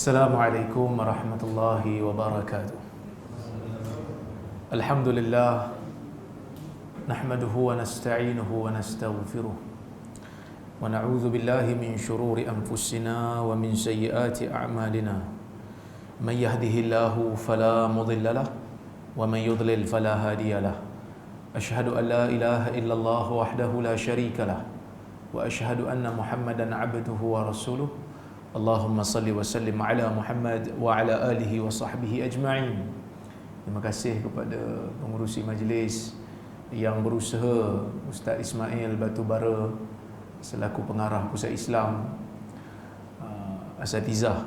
Assalamualaikum warahmatullahi wabarakatuh. Alhamdulillah, nahmaduhu wa nasta'inuhu wa nastaghfiruh wa na'udzu billahi min syururi anfusina wa min sayyiati a'malina. Man yahdihillahu fala mudilla lahu wa man yudlil fala hadiya lahu. Asyhadu an la ilaha illallah wahdahu la syarika lahu wa asyhadu anna Muhammadan 'abduhu wa rasuluh. Allahumma salli wa sallim ala Muhammad wa ala alihi wa sahbihi ajma'in. Terima kasih kepada pengurusi majlis yang berusaha, Ustaz Ismail Batubara selaku pengarah Pusat Islam, asatizah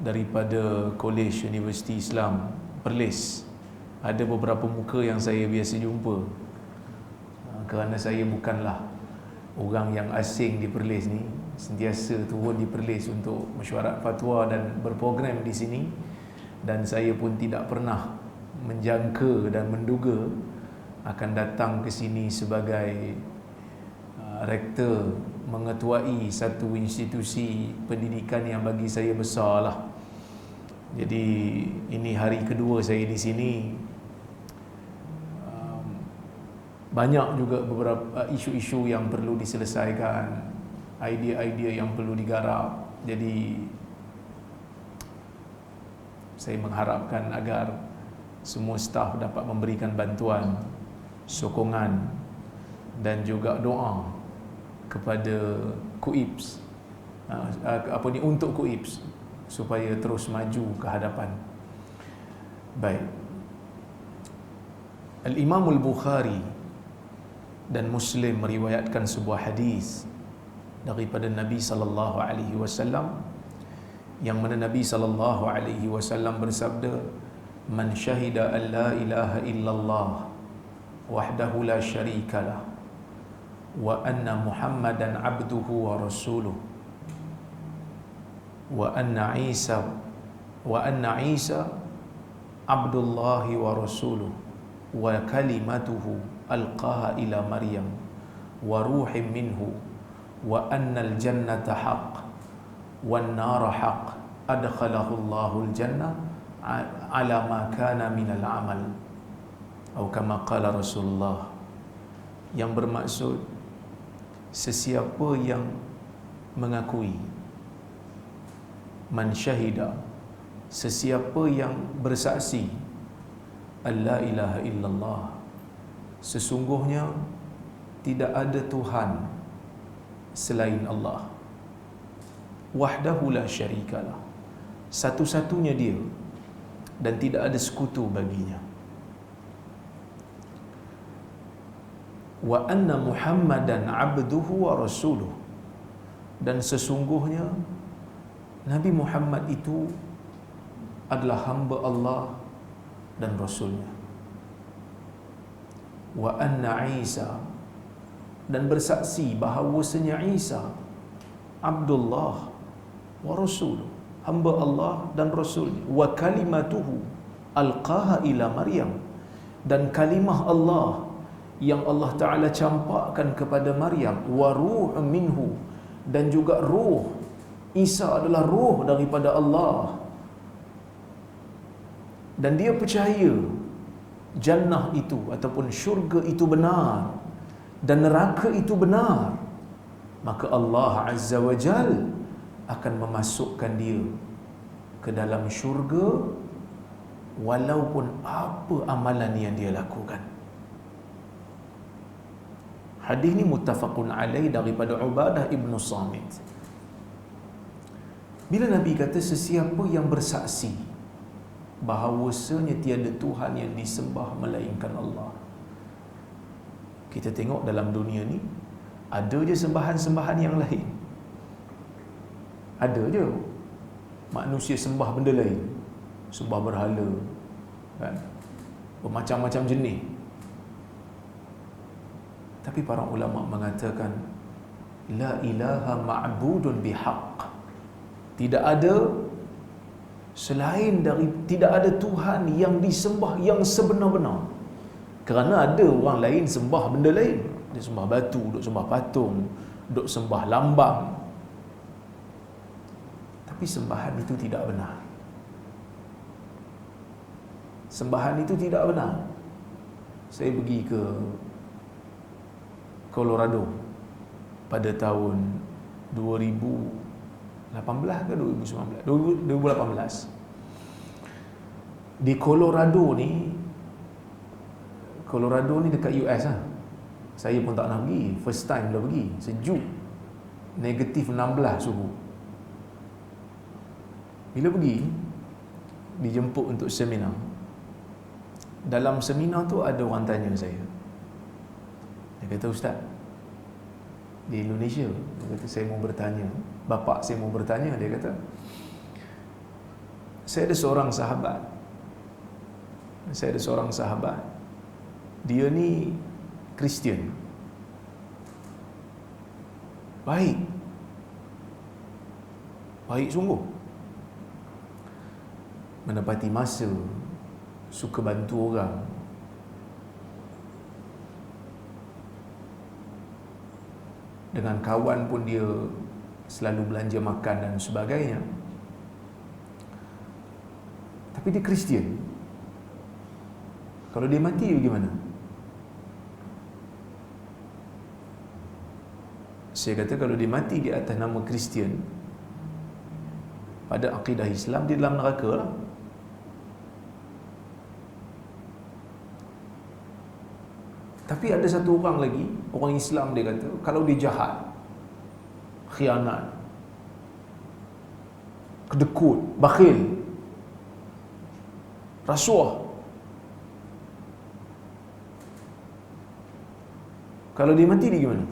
daripada Kolej Universiti Islam Perlis. Ada beberapa muka yang saya biasa jumpa, kerana saya bukanlah orang yang asing di Perlis ni, sentiasa turun di Perlis untuk mesyuarat fatwa dan berprogram di sini, dan saya pun tidak pernah menjangka dan menduga akan datang ke sini sebagai rektor mengetuai satu institusi pendidikan yang bagi saya besarlah. Jadi ini hari kedua saya di sini. Banyak juga beberapa isu-isu yang perlu diselesaikan, idea-idea yang perlu digarap. Jadi saya mengharapkan agar semua staf dapat memberikan bantuan, sokongan dan juga doa kepada KUIPS, untuk KUIPS supaya terus maju ke hadapan. Baik. Al-Imam Al-Bukhari dan Muslim meriwayatkan sebuah hadis daripada Nabi sallallahu alaihi wasallam, yang mana Nabi sallallahu alaihi wasallam bersabda, "Man syahida an la ilaha illallah wahdahu la syarikalah wa anna Muhammadan abduhu wa rasuluh wa anna Isa abdullahi wa rasuluh wa kalimatuhu alqaha ila Maryam wa ruhim minhu wa annal jannata haqq wan nara haqq adkhalahu Allahul jannah ala ma kana minal amal." Atau kama qala Rasulullah, yang bermaksud sesiapa yang mengakui, man syahida, sesiapa yang bersaksi, alla ilaha illallah, sesungguhnya tidak ada Tuhan selain Allah, wahdahu la syarikalah, satu-satunya dia dan tidak ada sekutu baginya, wa anna Muhammadan abduhu wa rasuluh, dan sesungguhnya Nabi Muhammad itu adalah hamba Allah dan Rasulnya, wa anna Isa, dan bersaksi bahawasanya Isa Abdullah wa Rasuluh, hamba Allah dan Rasulnya, wa kalimatuhu alqaha ila Maryam, dan kalimah Allah yang Allah Ta'ala campakkan kepada Maryam, wa ruh minhu, dan juga ruh Isa adalah ruh daripada Allah, dan dia percaya jannah itu ataupun syurga itu benar dan neraka itu benar, maka Allah Azza wa Jal akan memasukkan dia ke dalam syurga walaupun apa amalan yang dia lakukan. Hadis ni muttafaqun alaih daripada Ubadah ibn Samit. Bila Nabi kata sesiapa yang bersaksi bahawasanya tiada Tuhan yang disembah melainkan Allah, kita tengok dalam dunia ni ada je sembahan-sembahan yang lain. Ada je manusia sembah benda lain, sembah berhala, kan, bermacam-macam jenis. Tapi para ulama mengatakan la ilaha ma'budun bihaq, tidak ada selain dari, tidak ada Tuhan yang disembah yang sebenar-benar. Kerana ada orang lain sembah benda lain, dia sembah batu, duk sembah patung, duk sembah lambang. Tapi Tapi sembahan itu tidak benar. Sembahan itu tidak benar. Saya pergi ke Colorado pada tahun 2018 ke 2019? 2018. Di Colorado ni dekat US lah. Saya pun tak nak pergi. First time dah pergi. Sejuk. Negatif 16 suhu. Bila pergi, dijemput untuk seminar. Dalam seminar tu ada orang tanya saya. Dia kata, "Ustaz, di Indonesia," dia kata, "saya mau bertanya. Bapa saya mau bertanya," dia kata. Saya ada seorang sahabat. Dia ni Kristian. Baik sungguh. Menepati masa, suka bantu orang. Dengan kawan pun dia selalu belanja makan dan sebagainya. Tapi dia Kristian. Kalau dia mati bagaimana? Saya kata, kalau dia mati di atas nama Kristian, pada akidah Islam, dia dalam neraka lah. Tapi ada satu orang lagi, orang Islam, dia kata, kalau dia jahat, khianat, kedekut, bakhil, rasuah, kalau dia mati, dia gimana?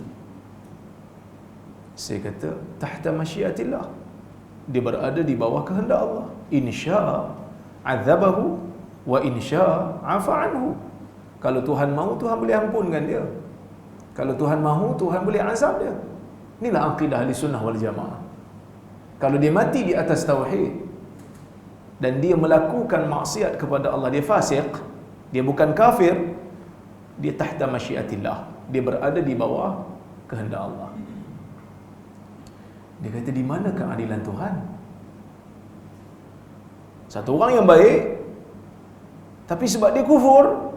Saya kata, tahta masyiatillah. Dia berada di bawah kehendak Allah. Insya azabahu wa insya afa anhu. Kalau Tuhan mahu, Tuhan boleh ampunkan dia. Kalau Tuhan mahu, Tuhan boleh azab dia. Inilah akidah ahli sunnah wal jamaah. Kalau dia mati di atas tauhid dan dia melakukan maksiat kepada Allah, dia fasik, dia bukan kafir, dia tahta masyiatillah. Dia berada di bawah kehendak Allah. Dia kata, di mana keadilan Tuhan? Satu orang yang baik, tapi sebab dia kufur,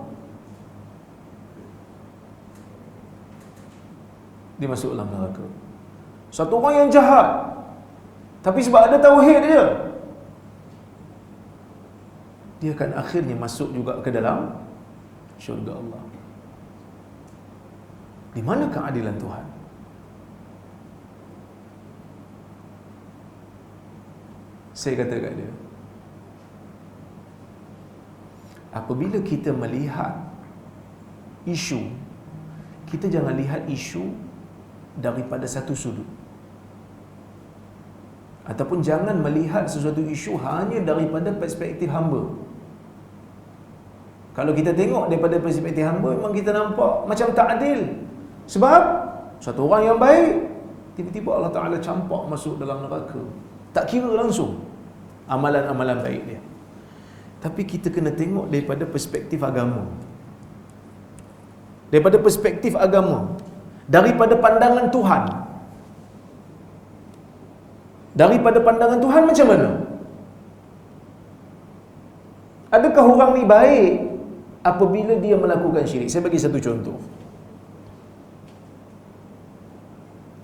dia masuk dalam neraka. Satu orang yang jahat, tapi sebab ada tauhid dia akan akhirnya masuk juga ke dalam syurga Allah. Di mana keadilan Tuhan? Saya kata kat dia, apabila kita melihat isu, kita jangan lihat isu daripada satu sudut, ataupun jangan melihat sesuatu isu hanya daripada perspektif hamba. Kalau kita tengok daripada perspektif hamba, memang kita nampak macam tak adil. Sebab satu orang yang baik, tiba-tiba Allah Ta'ala campak masuk dalam neraka. Tak kira langsung amalan-amalan baik dia. Tapi kita kena tengok daripada perspektif agama. Daripada perspektif agama, daripada pandangan Tuhan. Daripada pandangan Tuhan macam mana? Adakah orang ni baik apabila dia melakukan syirik? Saya bagi satu contoh.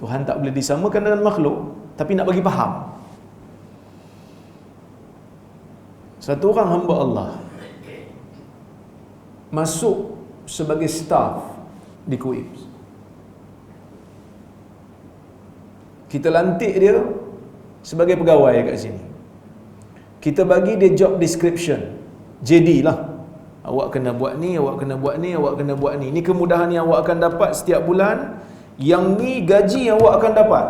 Tuhan tak boleh disamakan dengan makhluk, tapi nak bagi faham. Satu orang hamba Allah masuk sebagai staff di Kuips. Kita lantik dia sebagai pegawai kat sini. Kita bagi dia job description, JD lah. Awak kena buat ni, awak kena buat ni, awak kena buat ni. Ni kemudahan yang awak akan dapat setiap bulan. Yang ni gaji yang awak akan dapat.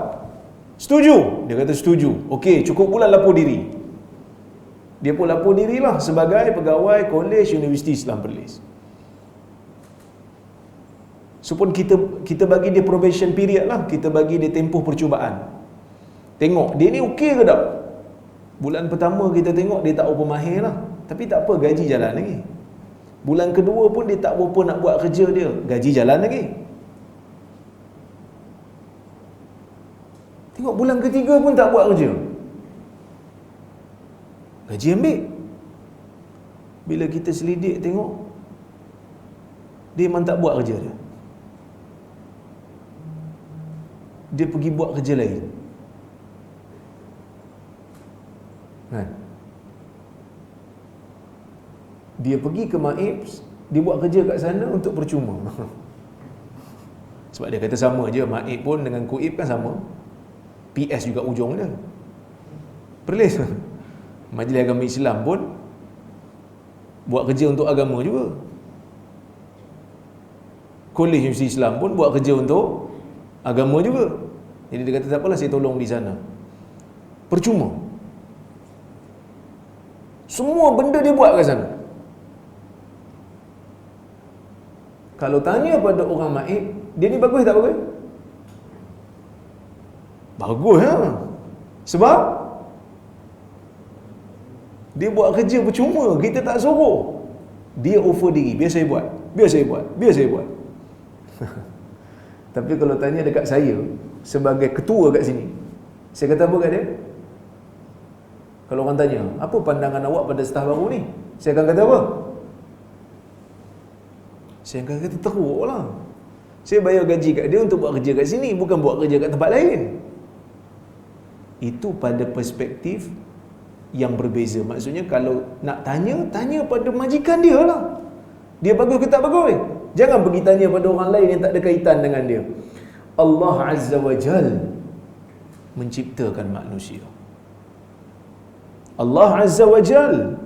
Setuju? Dia kata setuju. Okey, cukup bulan lapor diri. Dia pun lapor dirilah sebagai pegawai kolej Universiti Islam Perlis. So pun kita bagi dia probation period lah. Kita bagi dia tempoh percubaan. Tengok, dia ni okey ke tak? Bulan pertama kita tengok dia tak apa mahir lah. Tapi tak apa, gaji jalan lagi. Bulan kedua pun dia tak apa nak buat kerja dia. Gaji jalan lagi. Tengok bulan ketiga pun tak buat kerja. Gaji ambil. Bila kita selidik tengok, dia memang tak buat kerja dia. Dia pergi buat kerja lain. Kan? Dia pergi ke Maib, dia buat kerja kat sana untuk percuma. Sebab dia kata sama je, Maib pun dengan Kuib kan sama. PS juga ujung dia. Perlis. Majlis Agama Islam pun buat kerja untuk agama juga. Kolej Universiti Islam pun buat kerja untuk agama juga. Jadi dia kata tak apalah, saya tolong di sana. Percuma. Semua benda dia buat kat sana. Kalau tanya pada orang Maib, dia ni bagus tak bagus? Bagus ya. Sebab dia buat kerja percuma, kita tak suruh. Dia offer diri, biar saya buat, biar saya buat, biar saya buat. Tapi kalau tanya dekat saya sebagai ketua kat sini, saya kata apa kat dia? Kalau orang tanya, apa pandangan awak pada staf baru ni? Saya akan kata apa? Saya akan kata teruk lah. Saya bayar gaji kat dia untuk buat kerja kat sini, bukan buat kerja kat tempat lain. Itu pada perspektif yang berbeza. Maksudnya kalau nak tanya, tanya pada majikan dia lah. Dia bagus ke tak bagus? Jangan pergi tanya pada orang lain yang tak ada kaitan dengan dia. Allah Azza wa Jal menciptakan manusia. Allah Azza wa Jal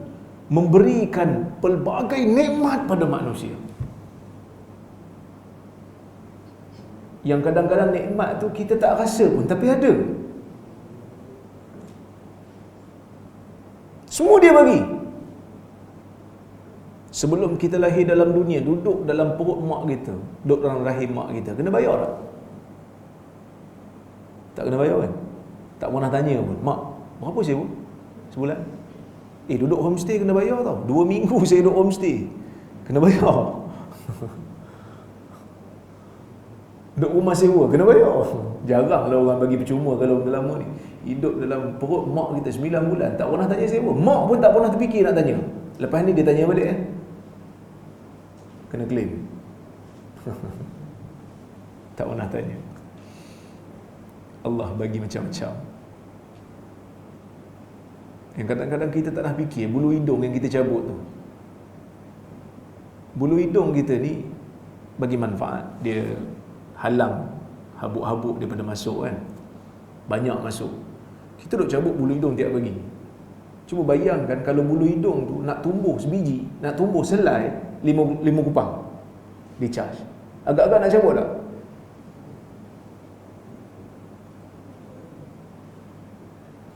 memberikan pelbagai nikmat pada manusia. Yang kadang-kadang nikmat tu kita tak rasa pun, tapi ada. Semua dia bagi. Sebelum kita lahir dalam dunia, duduk dalam perut mak kita, duduk dalam rahim mak kita, kena bayar tak? Tak kena bayar kan? Tak pernah tanya pun, mak, berapa sewa sebulan? Duduk homestay kena bayar tau. 2 minggu saya duduk homestay, kena bayar. Duduk rumah sewa, kena bayar. Jaranglah orang bagi percuma kalau benda lama ni. Hidup dalam perut mak kita 9 bulan, tak pernah tanya sewa. Mak pun tak pernah terfikir nak tanya. Lepas ni dia tanya balik kena claim. Tak pernah tanya. Allah bagi macam-macam. Yang kadang-kadang kita tak nak fikir, bulu hidung yang kita cabut tu. Bulu hidung kita ni bagi manfaat. Dia halang habuk-habuk daripada masuk kan. Banyak masuk. Kita duk cabut bulu hidung tiap pagi. Cuba bayangkan kalau bulu hidung tu nak tumbuh sebiji, nak tumbuh selai 5 kupang. Di charge. Agak-agak nak cabut tak?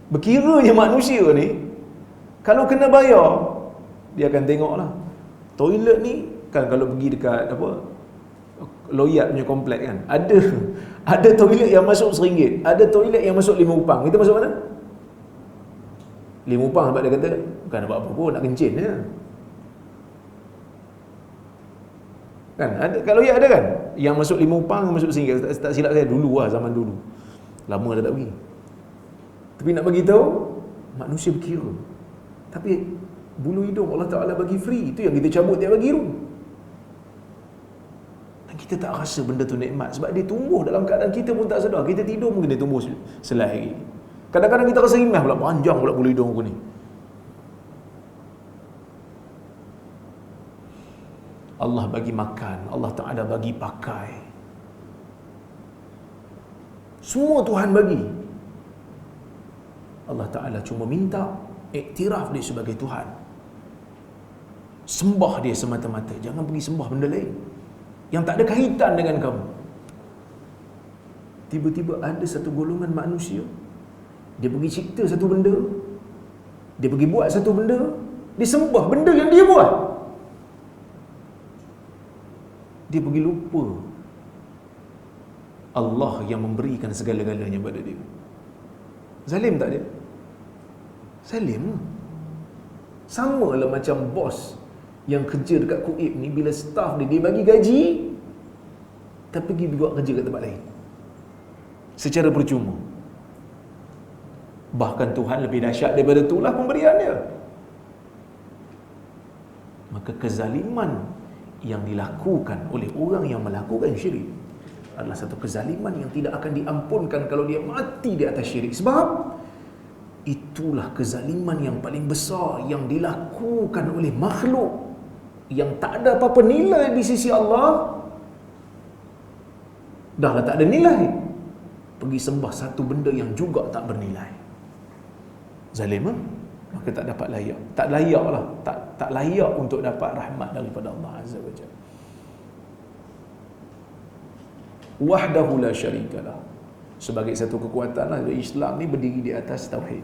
Berkiranya manusia ni kalau kena bayar, dia akan tengoklah. Toilet ni kan kalau pergi dekat apa, Loyat punya komplek kan, ada toilet yang masuk RM1, ada toilet yang masuk 5 upang. Kita masuk mana? 5 upang sebab dia kata bukan nak buat apa pun, nak kencing je kan. Ada kat Loyat ada kan yang masuk 5 upang, masuk RM1. Tak silap saya dulu lah, zaman dulu. Lama dah tak pergi. Tapi nak bagi tahu, manusia berkira. Tapi bulu hidung Allah Ta'ala bagi free. Itu yang kita cabut tiap pagi tu. Dan kita tak rasa benda tu nikmat. Sebab dia tumbuh dalam keadaan kita pun tak sedar. Kita tidur mungkin dia tumbuh selai lagi. Kadang-kadang kita rasa rimah pula, panjang pula bulu hidung aku ni. Allah bagi makan, Allah Ta'ala bagi pakai. Semua Tuhan bagi. Allah Ta'ala cuma minta iktiraf dia sebagai Tuhan. Sembah dia semata-mata. Jangan pergi sembah benda lain yang tak ada kaitan dengan kamu. Tiba-tiba ada satu golongan manusia, dia pergi cipta satu benda, dia pergi buat satu benda, dia sembah benda yang dia buat. Dia pergi lupa Allah yang memberikan segala-galanya pada dia. Zalim tak dia? Zalim. Sama lah macam bos yang kerja dekat Kuib ni, bila staff dia bagi gaji tapi pergi buat kerja kat tempat lain secara percuma. Bahkan Tuhan lebih dahsyat daripada itulah pemberian dia. Maka kezaliman yang dilakukan oleh orang yang melakukan syirik adalah satu kezaliman yang tidak akan diampunkan kalau dia mati di atas syirik. Sebab itulah kezaliman yang paling besar yang dilakukan oleh makhluk yang tak ada apa-apa nilai di sisi Allah. Dah lah tak ada nilai, pergi sembah satu benda yang juga tak bernilai. Zalim, maka tak dapat layak. Tak layak lah, tak layak untuk dapat rahmat daripada Allah Azza wa Jalla. Wahdahu la syarikalah. Sebagai satu kekuatan lah, Islam ni berdiri di atas tauhid.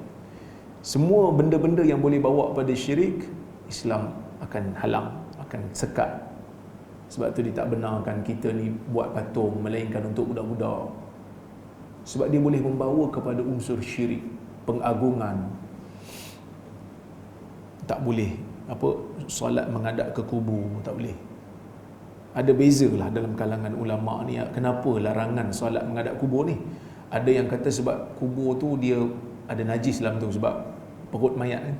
Semua benda-benda yang boleh bawa pada syirik, Islam akan halang, akan sekat. Sebab tu dia tak benarkan kita ni buat patung, melainkan untuk budak-budak. Sebab dia boleh membawa kepada unsur syirik, pengagungan. Tak boleh solat menghadap ke kubur, tak boleh. Ada bezalah dalam kalangan ulama ni, kenapa larangan solat menghadap kubur ni. Ada yang kata sebab kubur tu dia ada najis dalam tu, sebab perut mayat ni.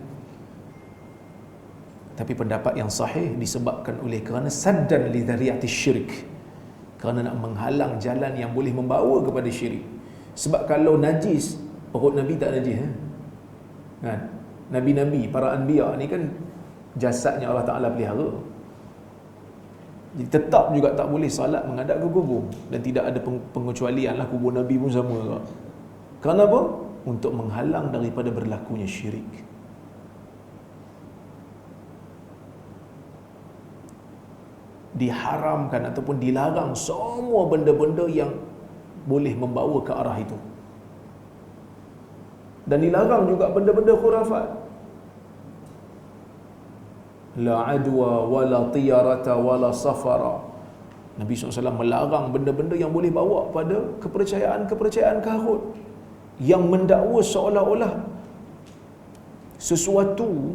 Tapi pendapat yang sahih disebabkan oleh kerana saddan li dzari'ati syirik, kerana nak menghalang jalan yang boleh membawa kepada syirik. Sebab kalau najis, perut Nabi tak najis kan? Nabi-nabi, para anbiya ni kan jasadnya Allah Ta'ala pelihara. Jadi tetap juga tak boleh salat menghadap ke kubur. Dan tidak ada pengecualian lah, kubur Nabi pun sama juga. Kerana apa? Untuk menghalang daripada berlakunya syirik. Diharamkan ataupun dilarang semua benda-benda yang boleh membawa ke arah itu. Dan dilarang juga benda-benda khurafat. La adwa wala tiyarata wala safara. Nabi SAW melarang benda-benda yang boleh bawa pada kepercayaan-kepercayaan karut, yang mendakwa seolah-olah sesuatu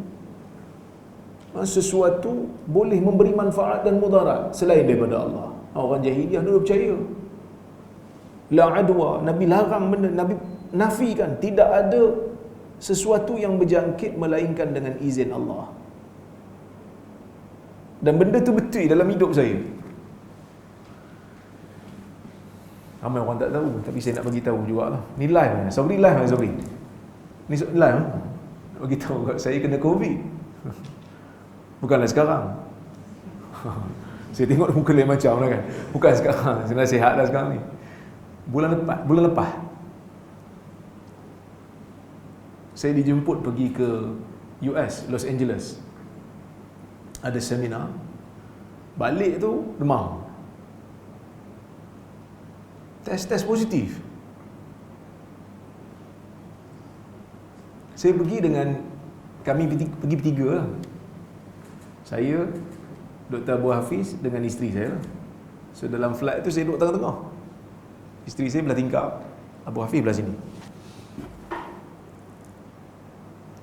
boleh memberi manfaat dan mudarat selain daripada Allah. Orang jahiliah dulu percaya. La adwa, Nabi larang benda, Nabi nafikan tidak ada sesuatu yang berjangkit melainkan dengan izin Allah. Dan benda tu betul dalam hidup saya. Ramai orang tak tahu, tapi saya nak bagi tahu jugalah. Ni live lah. Sorry live lah, sorry. Ni live lah. Nak bagi tahu kat saya kena COVID. Bukanlah sekarang. Saya tengok muka lain macam lah kan. Bukan sekarang. Saya dah sihat dah sekarang ni. Bulan lepas. Saya dijemput pergi ke US, Los Angeles. Ada seminar. Balik tu demam. Tes positif. Saya pergi dengan, kami pergi bertiga lah. Saya, Dr. Abu Hafiz dengan isteri saya. So dalam flight tu saya duduk tengah-tengah. Isteri saya belah tingkap, Abu Hafiz belah sini.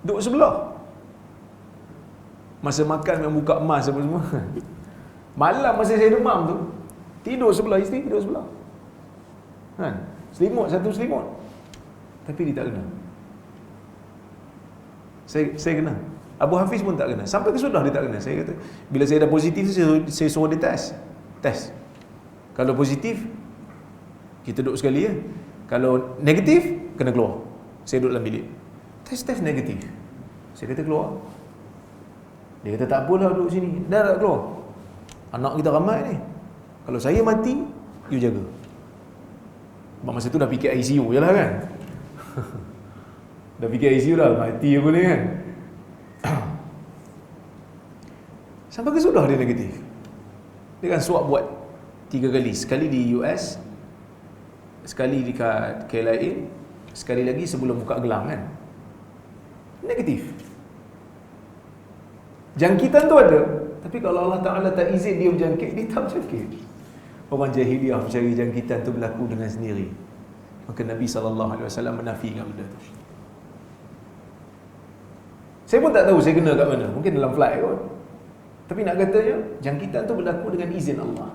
Duduk sebelah. Masa makan memang buka emas apa semua. Malam masa saya demam tu, tidur sebelah, isteri tidur sebelah. Kan? Selimut, satu selimut. Tapi dia tak kena. Saya kena. Abu Hafiz pun tak kena. Sampai ke sudah dia tak kena. Saya kata, bila saya dah positif tu, saya suruh dia test. Kalau positif, kita duduk sekali ya. Kalau negatif, kena keluar. Saya duduk dalam bilik. Test negatif. Saya kata keluar. Dia kata tak apalah duduk sini. Dah tak keluar. Anak kita ramai ni. Kalau saya mati, you jaga. Sebab masa tu dah fikir ICU je lah kan. Dah fikir ICU dah, mati aku ni kan. Sampai ke sudah dia negatif. Dia kan swab buat 3 kali. Sekali di US, sekali dekat KLIA, sekali lagi sebelum buka gelang kan. Negatif. Jangkitan tu ada, tapi kalau Allah Ta'ala tak izin dia berjangkit, dia tak berjangkit. Orang jahiliah percaya jangkitan tu berlaku dengan sendiri. Maka Nabi SAW menafikan benda tu. Saya pun tak tahu saya kena kat mana. Mungkin dalam flight kot. Tapi nak katanya, jangkitan tu berlaku dengan izin Allah.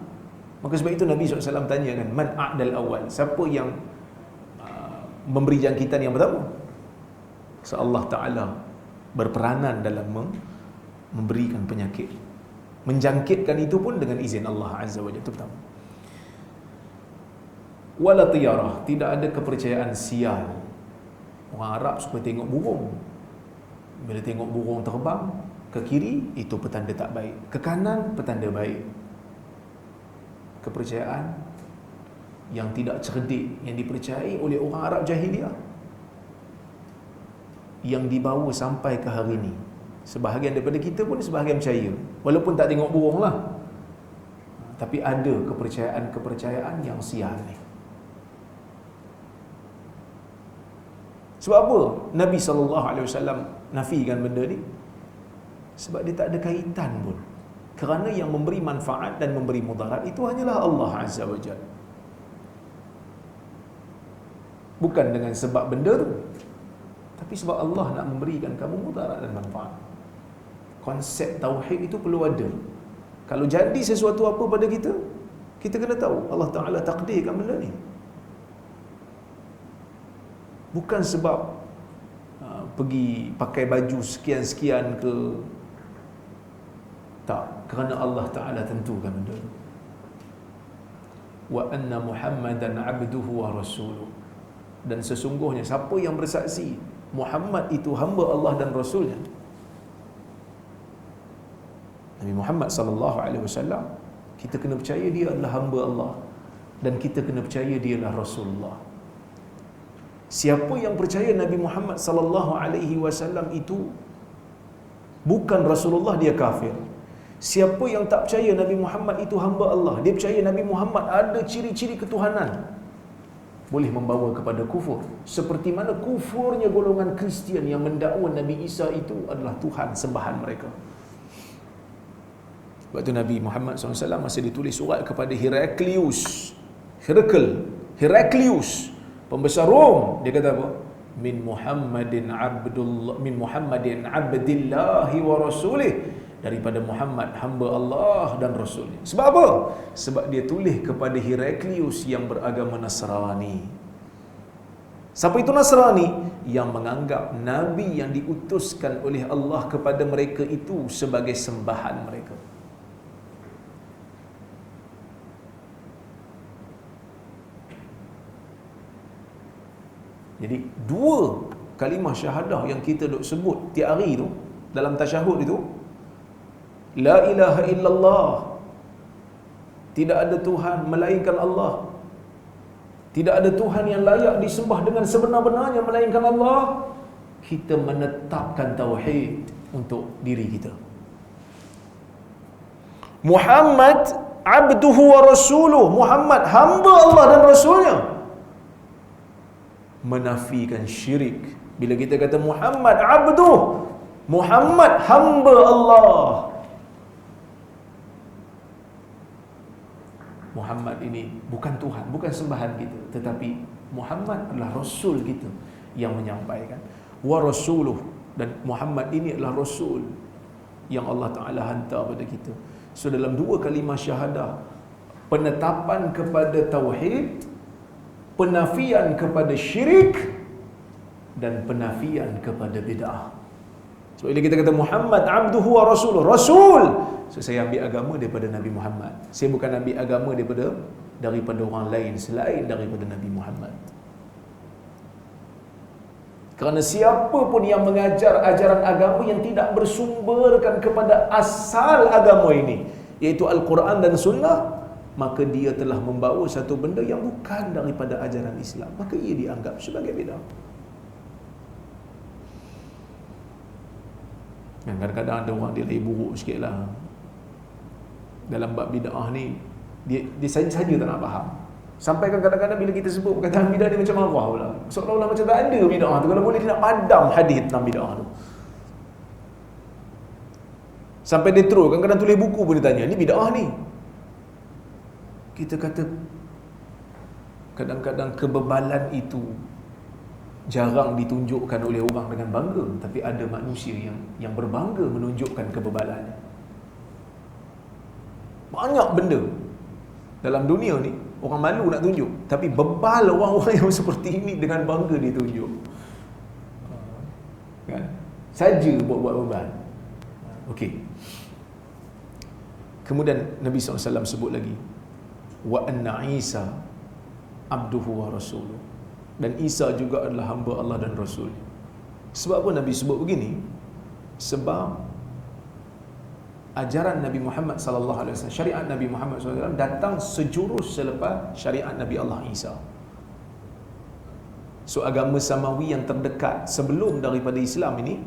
Maka sebab itu Nabi SAW tanya kan, man a'dal awal, siapa yang memberi jangkitan yang pertama? So Allah Ta'ala berperanan dalam memberikan penyakit Menjangkitkan itu pun dengan izin Allah Azza wa Jalla. Itu pertama. Wala tiyarah, tidak ada kepercayaan sial. Orang Arab suka tengok burung. Bila tengok burung terbang ke kiri, itu petanda tak baik. Ke kanan, petanda baik. Kepercayaan yang tidak cerdik, yang dipercayai oleh orang Arab jahiliah, yang dibawa sampai ke hari ini. Sebahagian daripada kita pun sebahagian percaya, walaupun tak tengok burung lah, tapi ada kepercayaan yang sial ni. Sebab apa Nabi SAW nafikan benda ni? Sebab dia tak ada kaitan pun. Kerana yang memberi manfaat dan memberi mudarat itu hanyalah Allah Azza wa Jalla. Bukan dengan sebab benda tu, tapi sebab Allah nak memberikan kamu mudarat dan manfaat. Konsep tauhid itu perlu ada. Kalau jadi sesuatu apa pada kita, kita kena tahu Allah Ta'ala takdirkan benda ni. Bukan sebab pergi pakai baju sekian-sekian ke, tak, kerana Allah Ta'ala tentukan benda tu. Wa anna Muhammadan abduhu wa rasuluh. Dan sesungguhnya siapa yang bersaksi Muhammad itu hamba Allah dan Rasulnya, Nabi Muhammad sallallahu alaihi wasallam, kita kena percaya dia adalah hamba Allah dan kita kena percaya dia adalah Rasulullah. Siapa yang percaya Nabi Muhammad sallallahu alaihi wasallam itu bukan Rasulullah, dia kafir. Siapa yang tak percaya Nabi Muhammad itu hamba Allah, dia percaya Nabi Muhammad ada ciri-ciri ketuhanan, boleh membawa kepada kufur. Seperti mana kufurnya golongan Kristian yang mendakwa Nabi Isa itu adalah Tuhan sembahan mereka. Sebab tu Nabi Muhammad SAW masa ditulis surat kepada Heraklius, pembesar Rom, dia kata apa? Min Muhammadin abdillahi wa rasulih, daripada Muhammad hamba Allah dan Rasulnya. Sebab apa? Sebab dia tulis kepada Heraklius yang beragama Nasrani. Siapa itu Nasrani? Yang menganggap Nabi yang diutuskan oleh Allah kepada mereka itu sebagai sembahan mereka. Jadi dua kalimah syahadah yang kita duk sebut tiap hari tu dalam tasyahud itu, la ilaha illallah, tidak ada Tuhan melainkan Allah, tidak ada Tuhan yang layak disembah dengan sebenar-benarnya melainkan Allah. Kita menetapkan tauhid untuk diri kita. Muhammad abduhu wa rasuluh, Muhammad hamba Allah dan Rasulnya. Menafikan syirik. Bila kita kata Muhammad abduh, Muhammad hamba Allah, Muhammad ini bukan Tuhan, bukan sembahan kita, tetapi Muhammad adalah Rasul kita yang menyampaikan. Wa rasuluh, dan Muhammad ini adalah Rasul yang Allah Ta'ala hantar pada kita. So dalam dua kalimah syahadah, penetapan kepada tauhid, penafian kepada syirik, dan penafian kepada bid'ah. So bila kita kata Muhammad abduhu wa rasuluh, Rasul, so saya ambil agama daripada Nabi Muhammad. Saya bukan ambil agama daripada orang lain selain daripada Nabi Muhammad. Kerana siapa pun yang mengajar ajaran agama yang tidak bersumberkan kepada asal agama ini, iaitu Al-Quran dan Sunnah, maka dia telah membawa satu benda yang bukan daripada ajaran Islam, maka ia dianggap sebagai bid'ah. Dan kadang-kadang ada orang dia lagi buruk sikit lah dalam bab bid'ah ni, dia saja tak nak faham. Sampai kan kadang-kadang bila kita sebut perkataan bid'ah, dia macam marah pula, seolah-olah macam tak ada bid'ah tu. Kalau boleh dia nak padam hadis tentang bid'ah tu. Sampai dia terus kadang-kadang tulis buku pun dia tanya, ni bid'ah ni. Kita kata kadang-kadang kebebalan itu jarang ditunjukkan oleh orang dengan bangga, tapi ada manusia yang berbangga menunjukkan kebebalannya. Banyak benda dalam dunia ni orang malu nak tunjuk, tapi bebal orang-orang yang seperti ini dengan bangga dia tunjuk. Kan? Saja buat-buat bebal. Okey. Kemudian Nabi SAW sebut lagi, wa anna Isa abduhu wa rasuluh, dan Isa juga adalah hamba Allah dan Rasul. Sebab apa Nabi sebut begini? Sebab ajaran Nabi Muhammad sallallahu alaihi wasallam, syariat Nabi Muhammad sallallahu alaihi wasallam datang sejurus selepas syariat Nabi Allah Isa. So agama samawi yang terdekat sebelum daripada Islam ini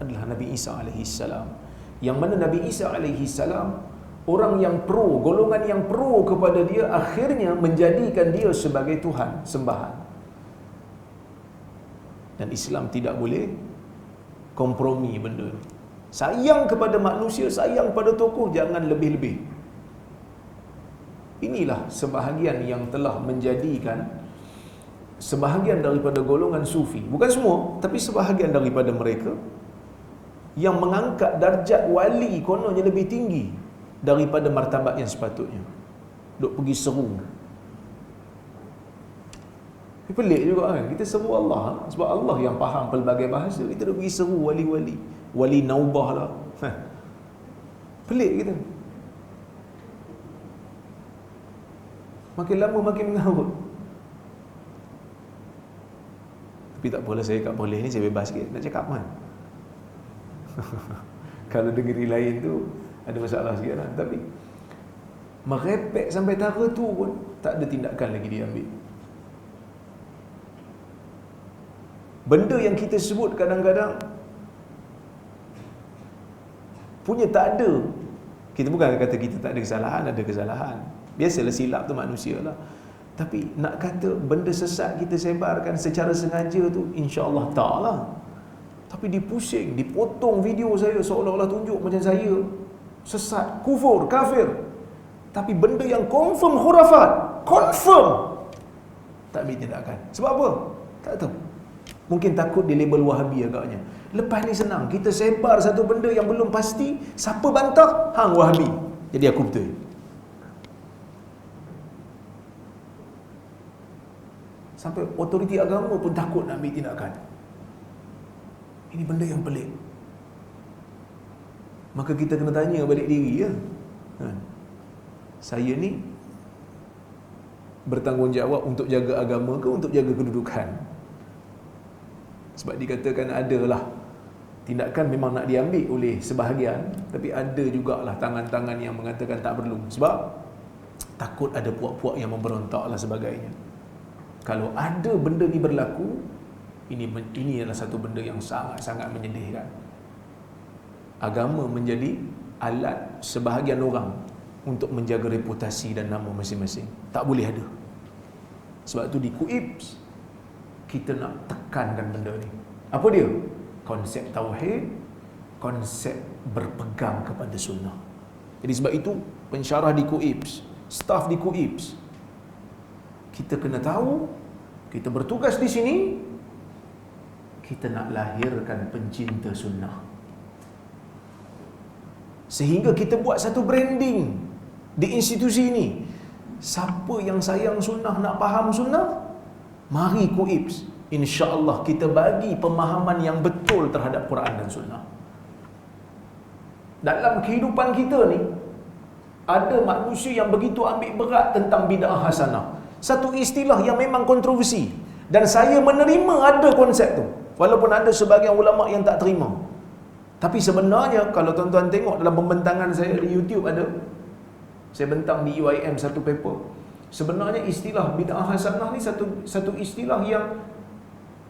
adalah Nabi Isa alaihi salam. Yang mana Nabi Isa alaihi salam, orang yang pro, golongan yang pro kepada dia, akhirnya menjadikan dia sebagai Tuhan sembahan. Dan Islam tidak boleh kompromi benda ni. Sayang kepada manusia, sayang pada tokoh, jangan lebih-lebih. Inilah sebahagian yang telah menjadikan sebahagian daripada golongan sufi, bukan semua, tapi sebahagian daripada mereka yang mengangkat darjat wali kononnya lebih tinggi daripada martabat yang sepatutnya. Duk pergi seru. Pelik juga kan, kita seru Allah, sebab Allah yang faham pelbagai bahasa, kita duk pergi seru wali-wali, wali naubah lah. Pelik kita. Makin lama makin mengarut. Tapi tak apalah, saya kat boleh ni saya bebas sikit nak cakap kan. Kalau negeri lain tu ada masalah sikit lah. Tapi merepek sampai tara tu pun tak ada tindakan lagi dia ambil. Benda yang kita sebut kadang-kadang punya tak ada. Kita bukan kata kita tak ada kesalahan, ada kesalahan. Biasalah, silap tu manusia lah. Tapi nak kata benda sesat kita sebarkan secara sengaja tu, insya-Allah tak lah. Tapi dipusing, dipotong video saya seolah-olah tunjuk macam saya sesat, kufur, kafir. Tapi benda yang confirm khurafat, confirm, tak ambil tindakan. Sebab apa? Tak tahu. Mungkin takut di label Wahabi agaknya. Lepas ni senang, kita sebar satu benda yang belum pasti, siapa bantah? Hang Wahabi. Jadi aku betul. Sampai otoriti agama pun takut nak ambil tindakan. Ini benda yang pelik. Maka kita kena tanya balik diri, ya. Saya ni bertanggungjawab untuk jaga agama ke untuk jaga kedudukan? Sebab dikatakan adalah tindakan memang nak diambil oleh sebahagian, tapi ada jugalah tangan-tangan yang mengatakan tak perlu. Sebab takut ada puak-puak yang memberontak lah sebagainya. Kalau ada benda ni berlaku, ini adalah satu benda yang sangat-sangat menyedihkan. Agama menjadi alat sebahagian orang untuk menjaga reputasi dan nama masing-masing. Tak boleh ada. Sebab tu di KUIPS kita nak tekankan benda ni. Apa dia? Konsep tauhid, konsep berpegang kepada sunnah. Jadi sebab itu pensyarah di KUIPS, staf di KUIPS, kita kena tahu, kita bertugas di sini, kita nak lahirkan pencinta sunnah. Sehingga kita buat satu branding di institusi ini. Siapa yang sayang sunnah, nak faham sunnah, mari KUIPS. InsyaAllah kita bagi pemahaman yang betul terhadap Quran dan sunnah. Dalam kehidupan kita ni, ada manusia yang begitu ambil berat tentang bid'ah hasanah. Satu istilah yang memang kontroversi. Dan saya menerima ada konsep tu. Walaupun ada sebagian ulama yang tak terima. Tapi sebenarnya kalau tuan-tuan tengok dalam pembentangan saya di YouTube ada, saya bentang di UIM satu paper. Sebenarnya istilah bid'ah hasanah ni satu istilah yang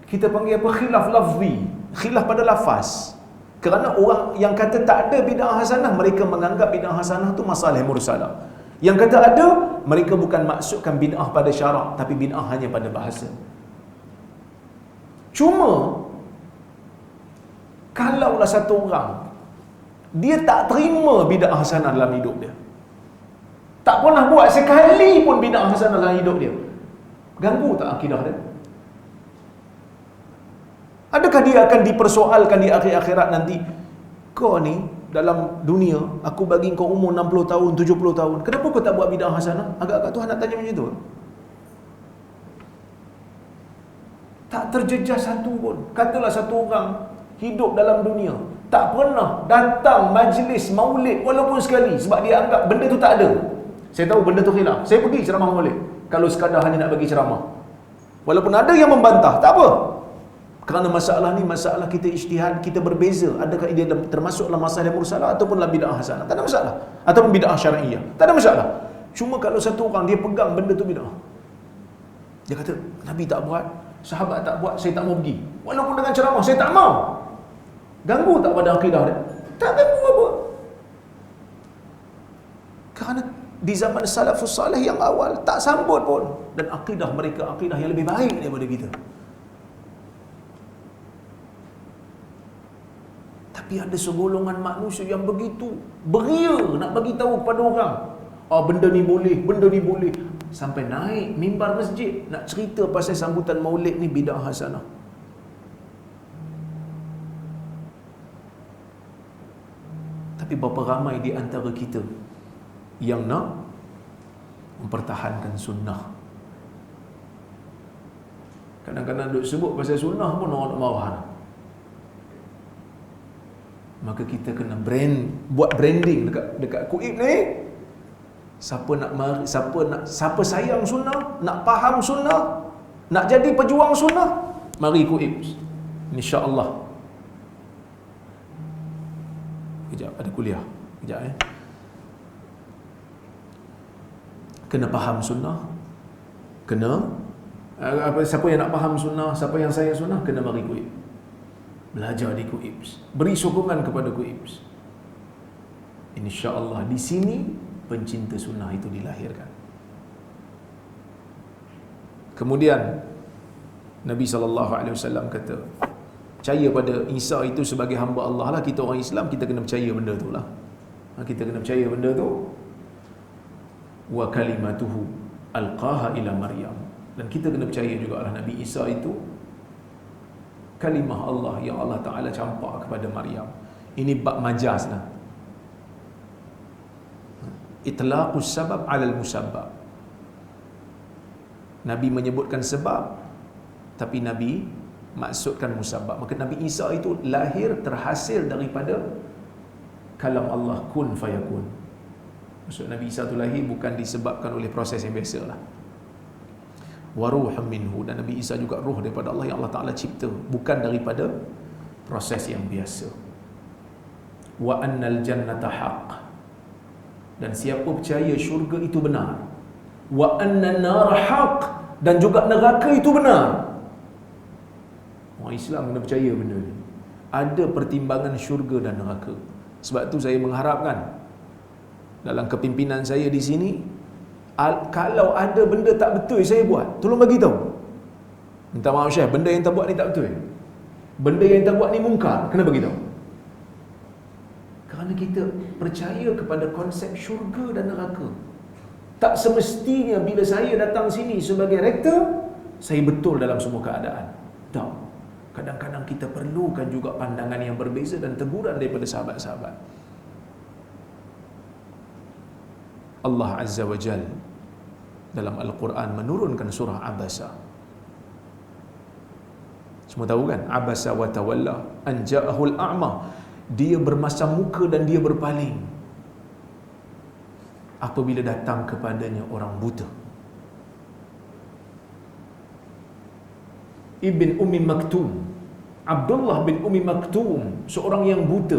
kita panggil apa? Khilaf lafzi. Khilaf pada lafaz. Kerana orang yang kata tak ada bid'ah hasanah, mereka menganggap bid'ah hasanah tu masalah mursalah. Yang kata ada, mereka bukan maksudkan bid'ah pada syarak, tapi bid'ah hanya pada bahasa. Cuma kalaulah satu orang dia tak terima bid'ah hasanah dalam hidup dia, tak pernah buat sekali pun bid'ah hasanah dalam hidup dia, ganggu tak akidah dia? Adakah dia akan dipersoalkan di akhir akhirat nanti? Kau ni dalam dunia, aku bagi kau umur 60 tahun, 70 tahun, kenapa kau tak buat bid'ah hasanah? Agak-agak Tuhan nak tanya macam tu. Tak terjejas satu pun. Katalah satu orang hidup dalam dunia, tak pernah datang majlis maulid walaupun sekali, sebab dia anggap benda tu tak ada. Saya tahu benda tu khilaf, saya pergi ceramah maulid kalau sekadar hanya nak bagi ceramah, walaupun ada yang membantah, tak apa, kerana masalah ni masalah kita ijtihad, kita berbeza, adakah dia termasuk dalam masalah mursalah ataupun dalam bid'ah hasanah, tak ada masalah, ataupun bid'ah syar'iyah, tak ada masalah. Cuma kalau satu orang dia pegang benda tu bid'ah, dia kata Nabi tak buat, sahabat tak buat, saya tak mau pergi, walaupun dengan ceramah saya tak mau. Ganggu tak pada akidah dia? Tak ganggu apa. Kerana di zaman salafus salih yang awal tak sambut pun, dan akidah mereka akidah yang lebih baik daripada kita. Tapi ada segolongan manusia yang begitu beria nak bagi tahu kepada orang, benda ni boleh, benda ni boleh, sampai naik mimbar masjid nak cerita pasal sambutan maulid ni bid'ah hasanah. Tapi berapa ramai di antara kita yang nak mempertahankan sunnah? Kadang-kadang duk sebut pasal sunnah pun orang nak marah. Maka kita kena buat branding dekat Kuib ni. Siapa sayang sunnah, nak faham sunnah, nak jadi pejuang sunnah, mari Kuib, insya-Allah. Kejap, ada kuliah. Kejap kena faham sunnah. Kena siapa yang nak faham sunnah, siapa yang sayang sunnah, kena mari Kuib. Belajar di Kuib. Beri sokongan kepada Kuib. Insya-Allah di sini pencinta sunnah itu dilahirkan. Kemudian Nabi SAW kata, percaya pada Isa itu sebagai hamba Allah lah. Kita orang Islam, kita kena percaya benda tu lah. Kita kena percaya benda tu. Wa kalimatuhu alqaha ila Maryam. Dan kita kena percaya jugalah Nabi Isa itu kalimah Allah yang Allah Ta'ala campak kepada Maryam. Ini bab majaz lah. Itlaqus sabab alal musabbab. Nabi menyebutkan sebab, tapi Nabi maksudkan musabbab. Maka Nabi Isa itu lahir terhasil daripada kalam Allah, kun fayakun. Maksud Nabi Isa itu lahir bukan disebabkan oleh proses yang biasa lah. Wa ruhum minhu, dan Nabi Isa juga ruh daripada Allah yang Allah Ta'ala cipta, bukan daripada proses yang biasa. Wa annal jannata haqq, dan siapa percaya syurga itu benar. Wa annan nar haqq, dan juga neraka itu benar. Orang Islam kena percaya benda ni. Ada pertimbangan syurga dan neraka. Sebab tu saya mengharapkan dalam kepimpinan saya di sini, kalau ada benda tak betul saya buat, tolong bagi tahu. Minta maaf Syekh, benda yang tak buat ni tak betul. Benda yang tak buat ni mungkar, kena bagi tahu. Kerana kita percaya kepada konsep syurga dan neraka. Tak semestinya bila saya datang sini sebagai rektor, saya betul dalam semua keadaan. Tak. Kadang-kadang kita perlukan juga pandangan yang berbeza dan teguran daripada sahabat-sahabat. Allah Azza wa Jal dalam Al-Quran menurunkan surah Abasa. Semua tahu kan? Abasa wa tawalla an ja'ahul a'ma. Dia bermasam muka dan dia berpaling apabila datang kepadanya orang buta. Ibn Ummi Maktum, Abdullah bin Ummi Maktum, seorang yang buta.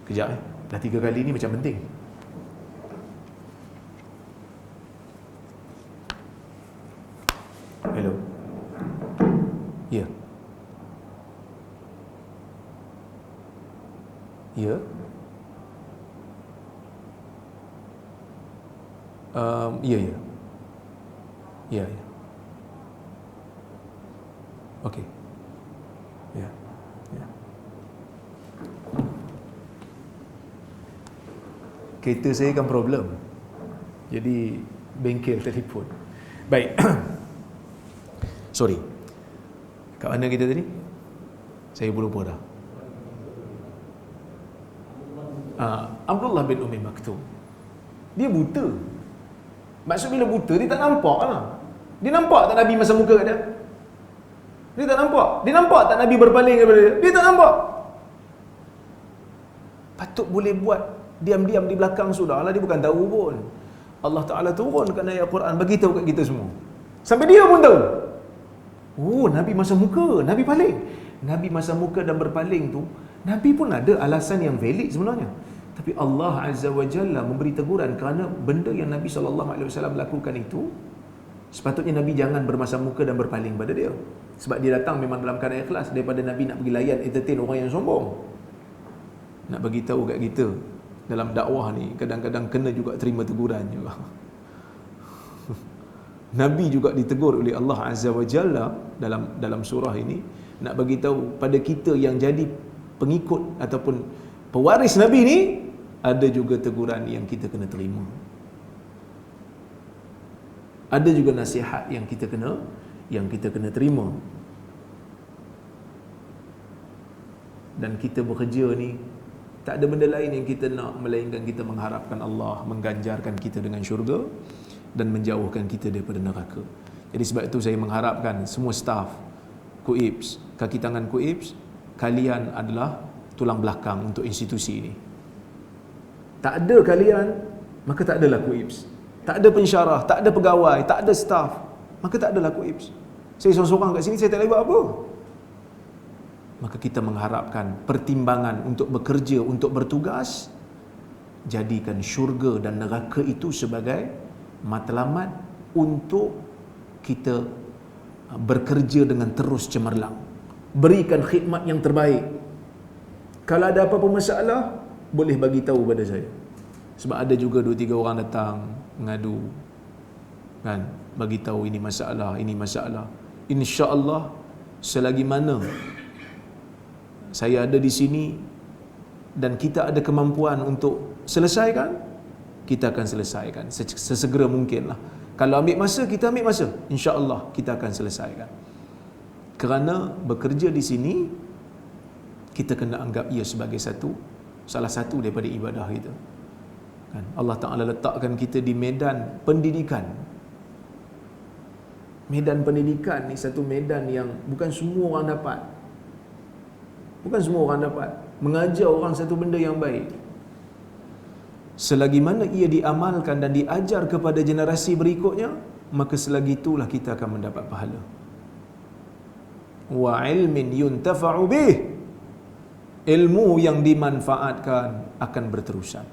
Kejap dah 3 kali ni macam penting. Hello. Ya. Ya. Ya. Ya. Okey. Ya. Ya. Kereta saya kan problem. Jadi bengkel telefon. Baik. Sorry. Kat mana kita tadi? Saya pun lupa dah. Abdullah bin Ummi Maktum. Dia buta. Maksud bila buta, dia tak nampak lah. Dia nampak tak Nabi masa muka kat dia? Dia tak nampak. Dia nampak tak Nabi berpaling daripada dia? Dia tak nampak. Patut boleh buat diam-diam di belakang sudahlah, dia bukan tahu pun. Allah Ta'ala turunkan ayat Quran bagi tahu kat kita semua. Sampai dia pun tahu. Oh, Nabi masa muka, Nabi paling. Nabi masa muka dan berpaling tu, Nabi pun ada alasan yang valid sebenarnya. Tapi Allah Azza wa Jalla memberi teguran kerana benda yang Nabi SAW lakukan itu, sepatutnya Nabi jangan bermasa muka dan berpaling pada dia. Sebab dia datang memang dalam keadaan ikhlas, daripada Nabi nak pergi layan, entertain orang yang sombong. Nak bagi tahu kat kita, dalam dakwah ni kadang-kadang kena juga terima teguran juga. Nabi juga ditegur oleh Allah Azza wa Jalla dalam surah ini, nak bagi tahu pada kita yang jadi pengikut ataupun pewaris Nabi ni, ada juga teguran yang kita kena terima. Ada juga nasihat yang kita kena terima. Dan kita bekerja ni tak ada benda lain yang kita nak melainkan kita mengharapkan Allah mengganjarkan kita dengan syurga dan menjauhkan kita daripada neraka. Jadi sebab itu saya mengharapkan semua staf KUIPS, kaki tangan KUIPS, kalian adalah tulang belakang untuk institusi ini. Tak ada kalian, maka tak adalah KUIPS. Tak ada pensyarah, tak ada pegawai, tak ada staf, maka tak adalah KUIPS. Saya seorang-seorang kat sini, saya tak boleh buat apa. Maka kita mengharapkan pertimbangan untuk bekerja, untuk bertugas, jadikan syurga dan neraka itu sebagai matlamat untuk kita bekerja dengan terus cemerlang. Berikan khidmat yang terbaik. Kalau ada apa-apa masalah, boleh bagi tahu pada saya. Sebab ada juga 2-3 orang datang mengadu, kan, bagi tahu ini masalah. Insya-Allah selagi mana saya ada di sini dan kita ada kemampuan untuk selesaikan, kita akan selesaikan sesegera mungkinlah. Kalau ambil masa, kita ambil masa. Insya-Allah kita akan selesaikan. Kerana bekerja di sini, kita kena anggap ia sebagai salah satu daripada ibadah kita. Kan? Allah Ta'ala letakkan kita di medan pendidikan. Medan pendidikan ni satu medan yang bukan semua orang dapat. Bukan semua orang dapat. Mengajar orang satu benda yang baik, selagi mana ia diamalkan dan diajar kepada generasi berikutnya, maka selagi itulah kita akan mendapat pahala. Wa ilmin yuntafa'u bih, ilmu yang dimanfaatkan akan berterusan.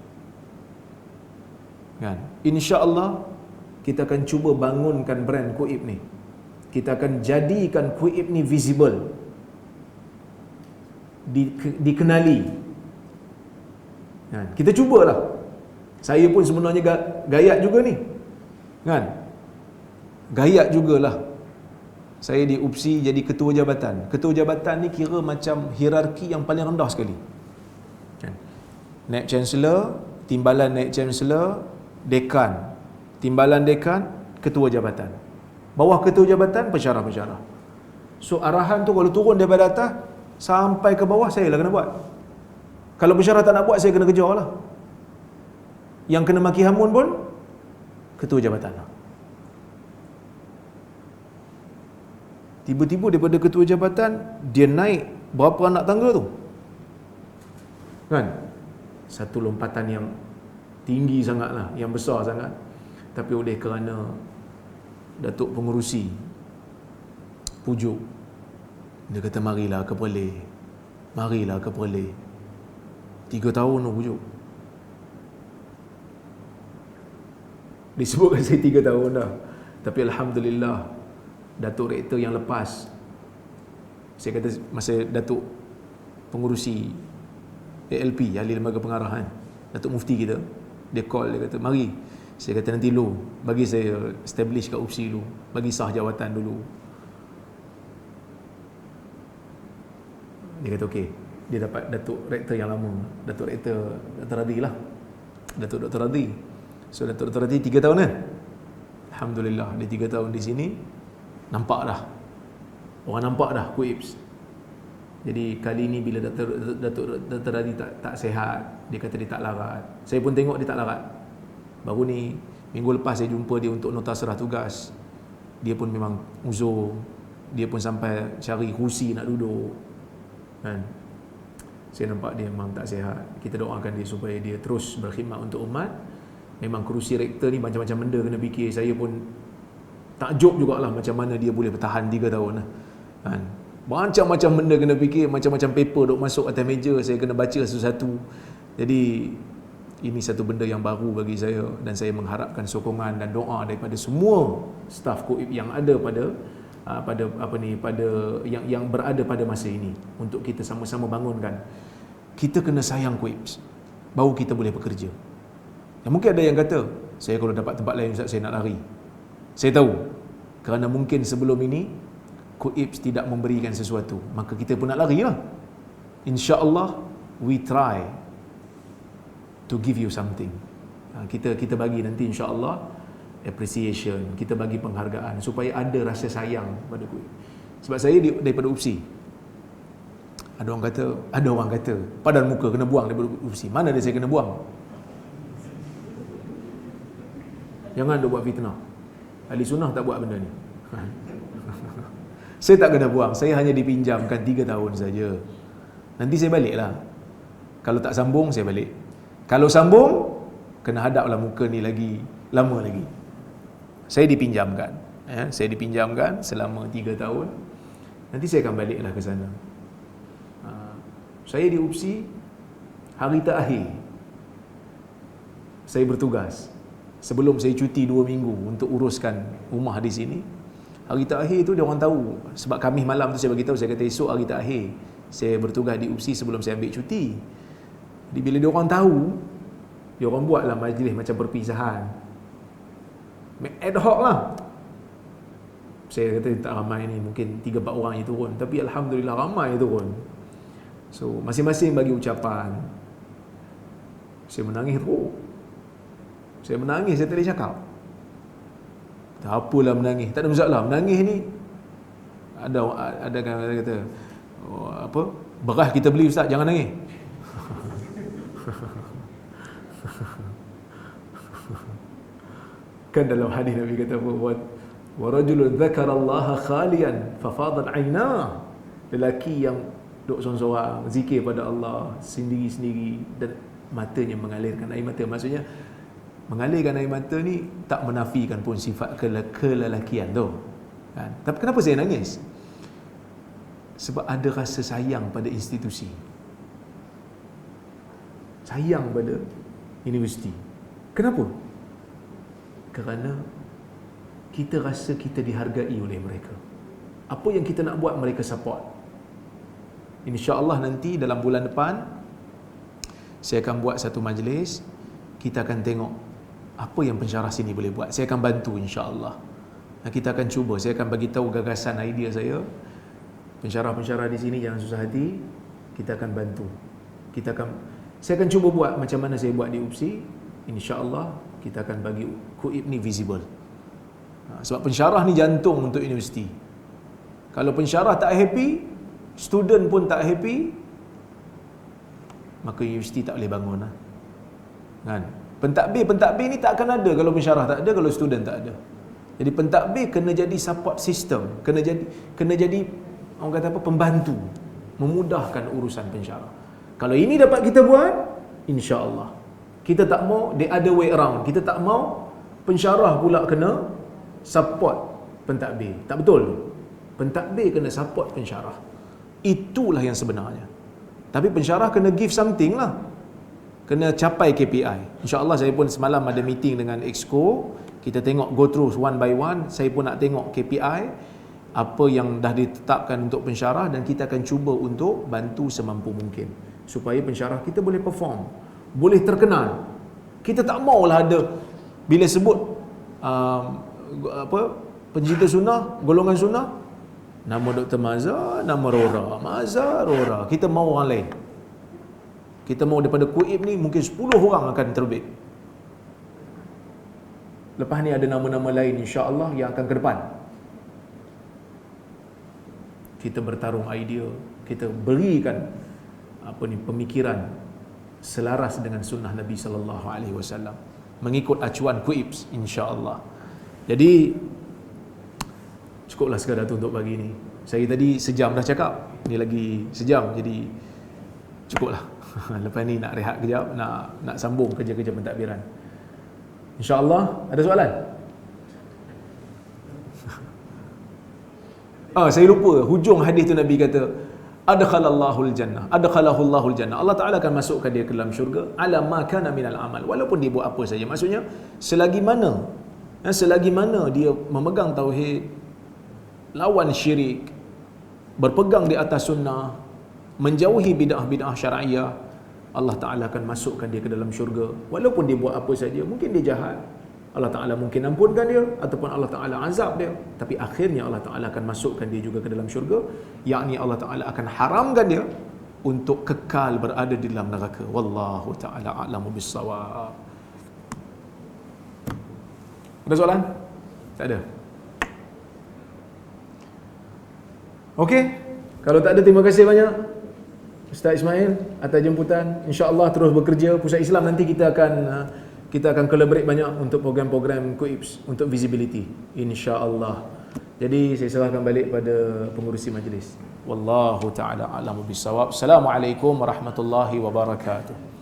Kan? Insya-Allah kita akan cuba bangunkan brand KUIP ni. Kita akan jadikan KUIP ni visible, dikenali. Kan? Kita cubalah. Saya pun sebenarnya gayat juga ni. Kan? Gayat jugalah. Saya di UPSI jadi ketua jabatan. Ketua jabatan ni kira macam hierarki yang paling rendah sekali. Kan? Naib Chancellor, timbalan Naib Chancellor, dekan. Timbalan dekan, ketua jabatan. Bawah ketua jabatan, pensyarah-pensyarah. So arahan tu kalau turun daripada atas sampai ke bawah, saya lah kena buat. Kalau pensyarah tak nak buat, saya kena kejar lah. Yang kena maki hamun pun ketua jabatan lah. Tiba-tiba daripada ketua jabatan, dia naik berapa anak tangga tu, kan? Satu lompatan yang tinggi sangat lah, yang besar sangat. Tapi oleh kerana Datuk Pengerusi pujuk, dia kata marilah ke Perlis, marilah ke Perlis. 3 tahun tu pujuk. Disebutkan saya 3 tahun dah. Tapi Alhamdulillah, Datuk Rektor yang lepas, saya kata masa Datuk Pengerusi ALP, Ahli Lembaga Pengarahan, Datuk Mufti kita, dia call, dia kata mari. Saya kata nanti dulu, bagi saya establish kat UPSI dulu, bagi sah jawatan dulu. Dia kata okey. Dia dapat Datuk Rektor yang lama, Datuk Rektor Dr. Radhi lah, Datuk Dr. Radhi. So Datuk Dr. Radhi 3 tahun kan. Alhamdulillah, dia 3 tahun di sini, nampak dah, orang nampak dah KUIPS. Jadi kali ni bila Datuk Dr. Radhi tak sihat, dia kata dia tak larat. Saya pun tengok dia tak larat. Baru ni minggu lepas saya jumpa dia untuk nota serah tugas. Dia pun memang uzur. Dia pun sampai cari kursi nak duduk, kan. Saya nampak dia memang tak sihat. Kita doakan dia supaya dia terus berkhidmat untuk umat. Memang kerusi rektor ni macam-macam benda kena fikir. Saya pun takjub jugalah macam mana dia boleh bertahan 3 tahun lah. Kan? Macam-macam benda kena fikir, macam-macam paper duk masuk atas meja, saya kena baca satu-satu. Jadi ini satu benda yang baru bagi saya, dan saya mengharapkan sokongan dan doa daripada semua staf KOIP yang ada pada yang berada pada masa ini, untuk kita sama-sama bangunkan. Kita kena sayang KOIP, baru kita boleh bekerja. Dan mungkin ada yang kata, saya kalau dapat tempat lain Ustaz, saya nak lari. Saya tahu, kerana mungkin sebelum ini KOIP tidak memberikan sesuatu, maka kita pun nak lari lah. InsyaAllah we try to give you something. Kita bagi nanti insya-Allah appreciation, kita bagi penghargaan supaya ada rasa sayang pada KOIP. Sebab saya daripada UPSI, ada orang kata padan muka kena buang daripada UPSI. Mana ada saya kena buang? Jangan duk buat fitnah. Ahli sunnah tak buat benda ni. Saya tak kena buang, saya hanya dipinjamkan 3 tahun saja. Nanti saya baliklah. Kalau tak sambung, saya balik. Kalau sambung, kena hadaplah muka ni lagi lama lagi. Saya dipinjamkan, saya dipinjamkan selama 3 tahun. Nanti saya akan baliklah ke sana. Saya di UPSI, hari terakhir saya bertugas, sebelum saya cuti 2 minggu untuk uruskan rumah di sini. Hari terakhir tu dia orang tahu, sebab Khamis malam tu saya bagi tahu, saya kata esok hari terakhir saya bertugas di UPSI sebelum saya ambil cuti. Jadi bila dia orang tahu, dia orang buatlah majlis macam perpisahan. Ad hoc lah. Saya kata tak ramai ni, mungkin 3-4 orang yang turun, tapi alhamdulillah ramai yang turun. So masing-masing bagi ucapan. Saya menangis teruk. Saya menangis, saya tak boleh cakap. Tak apalah menangis, tak ada masalah. Menangis ni ada kan kata, beras kita beli Ustaz, jangan nangis. Kan dalam hadis Nabi kata apa? Wa rajulun dzakarallaha khalian fa fadat 'ainah. Lelaki yang duk sorang-sorang zikir pada Allah sendiri-sendiri dan matanya mengalirkan air mata. Maksudnya mengalirkan air mata ni tak menafikan pun sifat kelelakian tu. Kan? Tapi kenapa saya nangis? Sebab ada rasa sayang pada institusi. Sayang pada universiti. Kenapa? Kerana kita rasa kita dihargai oleh mereka. Apa yang kita nak buat, mereka support. InsyaAllah nanti dalam bulan depan saya akan buat satu majlis. Kita akan tengok apa yang pensyarah sini boleh buat. Saya akan bantu insyaAllah. Kita akan cuba, saya akan bagi tahu gagasan, idea saya. Pensyarah-pensyarah di sini jangan susah hati. Kita akan bantu. Saya akan cuba buat macam mana saya buat di UPSI. InsyaAllah kita akan bagi KOIP ni visible. Sebab pensyarah ni jantung untuk universiti. Kalau pensyarah tak happy, student pun tak happy, maka universiti tak boleh bangun lah. Kan? Pentadbir ni tak akan ada kalau pensyarah tak ada, kalau student tak ada. Jadi pentadbir kena jadi support system, kena jadi orang kata apa, pembantu, memudahkan urusan pensyarah. Kalau ini dapat kita buat, insya-Allah. Kita tak mau the other way around. Kita tak mau pensyarah pula kena support pentadbir. Tak betul. Pentadbir kena support pensyarah. Itulah yang sebenarnya. Tapi pensyarah kena give something lah. Kena capai KPI. InsyaAllah saya pun semalam ada meeting dengan Exco. Kita tengok go through one by one. Saya pun nak tengok KPI. Apa yang dah ditetapkan untuk pensyarah. Dan kita akan cuba untuk bantu semampu mungkin. Supaya pensyarah kita boleh perform. Boleh terkenal. Kita tak maulah ada. Bila sebut pencinta sunnah, golongan sunnah, nama Dr. Mazhar, nama Rora. Kita mau orang lain. Kita mau daripada KOIP ni mungkin 10 orang akan terbit. Lepas ni ada nama-nama lain insya-Allah yang akan ke depan. Kita bertarung idea, kita berikan pemikiran selaras dengan sunnah Nabi sallallahu alaihi wasallam, mengikut acuan KOIP insya-Allah. Jadi cukuplah sekadar tu untuk pagi ni. Saya tadi sejam dah cakap, ni lagi sejam, jadi Cukuplah. Lepas ni nak rehat kejap, nak sambung kerja-kerja pentadbiran. InsyaAllah. Ada soalan? Saya lupa hujung hadis tu Nabi kata adkhalallahul jannah, adkhalahullahul jannah. Allah Taala akan masukkan dia ke dalam syurga ala ma kana minal amal, walaupun dia buat apa saja. Maksudnya selagi mana dia memegang tauhid, lawan syirik, berpegang di atas sunnah, menjauhi bid'ah-bid'ah syar'iyah, Allah Taala akan masukkan dia ke dalam syurga walaupun dia buat apa saja. Mungkin dia jahat, Allah Ta'ala mungkin ampunkan dia, ataupun Allah Ta'ala azab dia, tapi akhirnya Allah Ta'ala akan masukkan dia juga ke dalam syurga, yakni Allah Ta'ala akan haramkan dia untuk kekal berada di dalam neraka. Wallahu Ta'ala a'lamu bis-shawab. Ada soalan? Tak ada? Okey, kalau tak ada, terima kasih banyak Ustaz Ismail atas jemputan. InsyaAllah terus bekerja. Pusat Islam nanti kita akan collaborate banyak untuk program-program KUIPS untuk visibility, insya-Allah. Jadi saya serahkan balik pada pengurusi majlis. Wallahu taala a'lamu bis-shawab. Assalamualaikum warahmatullahi wabarakatuh.